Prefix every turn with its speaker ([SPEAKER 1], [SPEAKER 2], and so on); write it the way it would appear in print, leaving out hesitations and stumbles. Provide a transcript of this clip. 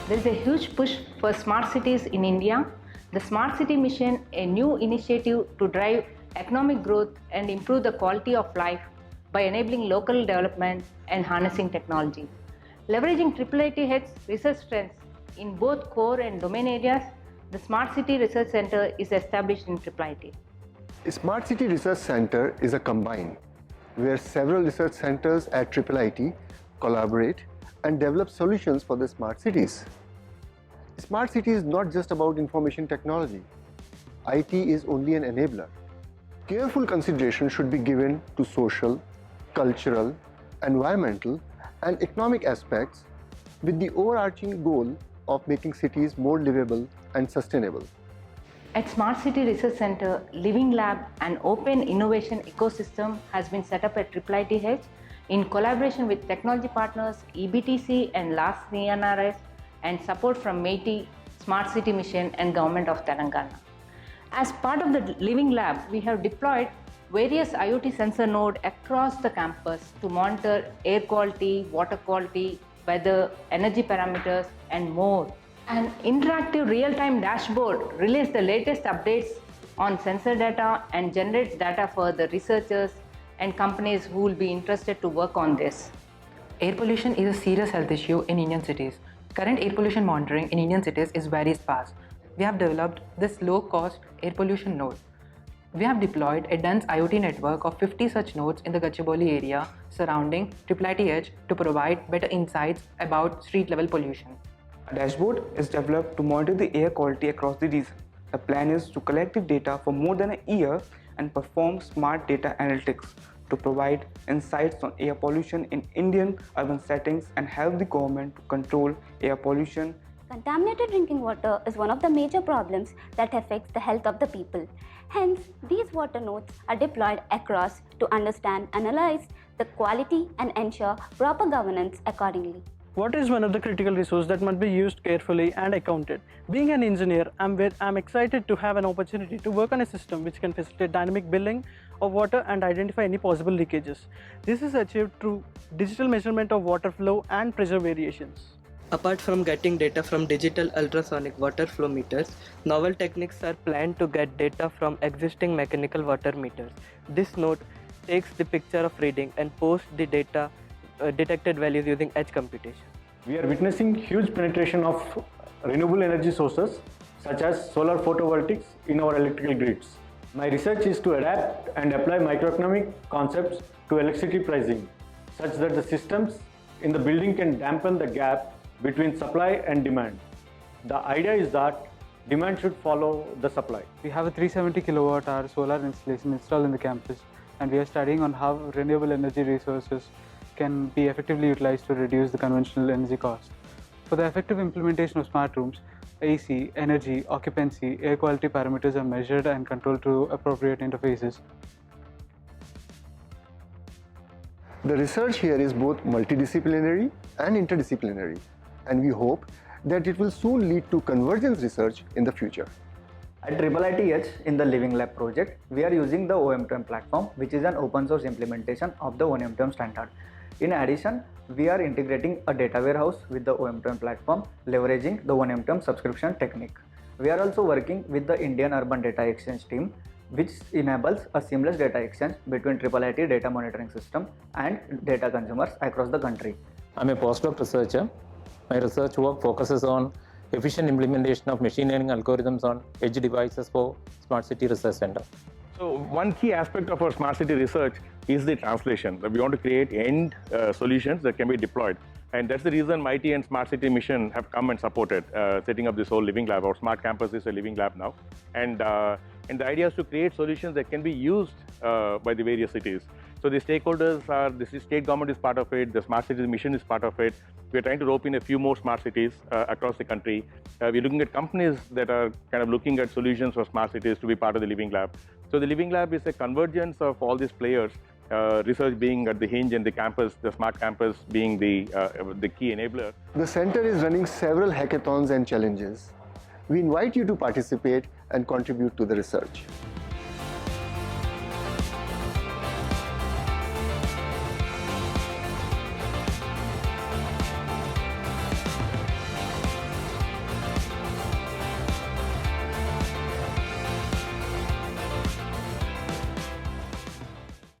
[SPEAKER 1] There is a huge push for smart cities in India. The Smart City Mission, a new initiative to drive economic growth and improve the quality of life by enabling local development and harnessing technology. Leveraging IIIT's research strengths in both core and domain areas, the Smart City Research Center is established in IIIT.
[SPEAKER 2] Smart City Research Center is a combine where several research centers at IIIT collaborate and develop solutions for the smart cities. Smart city is not just about information technology. IT is only an enabler. Careful consideration should be given to social, cultural, environmental, and economic aspects with the overarching goal of making cities more livable and sustainable.
[SPEAKER 1] At Smart City Research Center, Living Lab, an open innovation ecosystem, has been set up at IIITH in collaboration with technology partners EBTC and LAS CNRS and support from MEITI, Smart City Mission and Government of Telangana. As part of the Living Lab, we have deployed various IoT sensor nodes across the campus to monitor air quality, water quality, weather, energy parameters, and more. An interactive real-time dashboard relays the latest updates on sensor data and generates data for the researchers and companies who will be interested to work on this.
[SPEAKER 3] Air pollution is a serious health issue in Indian cities. Current air pollution monitoring in Indian cities is very sparse. We have developed this low-cost air pollution node. We have deployed a dense IoT network of 50 such nodes in the Gachibowli area surrounding IIITH to provide better insights about street-level pollution.
[SPEAKER 4] A dashboard is developed to monitor the air quality across the region. The plan is to collect the data for more than a year and perform smart data analytics to provide insights on air pollution in Indian urban settings and help the government to control air pollution.
[SPEAKER 5] Contaminated drinking water is one of the major problems that affects the health of the people. Hence, these water nodes are deployed across to understand, analyze the quality and ensure proper governance accordingly.
[SPEAKER 6] Water is one of the critical resources that must be used carefully and accounted. Being an engineer, I'm excited to have an opportunity to work on a system which can facilitate dynamic billing of water and identify any possible leakages. This is achieved through digital measurement of water flow and pressure variations.
[SPEAKER 7] Apart from getting data from digital ultrasonic water flow meters, novel techniques are planned to get data from existing mechanical water meters. This node takes the picture of reading and posts the data detected values using edge computation.
[SPEAKER 8] We are witnessing huge penetration of renewable energy sources such as solar photovoltaics in our electrical grids. My research is to adapt and apply microeconomic concepts to electricity pricing such that the systems in the building can dampen the gap between supply and demand. The idea is that demand should follow the supply.
[SPEAKER 9] We have a 370 kilowatt-hour solar installation installed in the campus, and we are studying on how renewable energy resources can be effectively utilized to reduce the conventional energy cost. For the effective implementation of smart rooms, AC, energy, occupancy, air quality parameters are measured and controlled through appropriate interfaces.
[SPEAKER 2] The research here is both multidisciplinary and interdisciplinary, and we hope that it will soon lead to convergence research in the future.
[SPEAKER 10] At IIITH in the Living Lab project, we are using the OM2M platform, which is an open source implementation of the OM2M standard. In addition, we are integrating a data warehouse with the OM2M platform, leveraging the OM2M subscription technique. We are also working with the Indian Urban Data Exchange team, which enables a seamless data exchange between IIIT data monitoring system and data consumers across the country.
[SPEAKER 11] I'm a postdoc researcher. My research work focuses on efficient implementation of machine learning algorithms on edge devices for Smart City Research Center.
[SPEAKER 12] So one key aspect of our smart city research is the translation. We want to create end solutions that can be deployed. And that's the reason MITI and Smart City Mission have come and supported setting up this whole Living Lab. Our smart campus is a Living Lab now. And the idea is to create solutions that can be used by the various cities. So the stakeholders are, the state government is part of it, the Smart City Mission is part of it. We're trying to rope in a few more smart cities across the country. We're looking at companies that are kind of looking at solutions for smart cities to be part of the Living Lab. So the Living Lab is a convergence of all these players, research being at the hinge and the campus, the smart campus being the key enabler.
[SPEAKER 2] The center is running several hackathons and challenges. We invite you to participate and contribute to the research.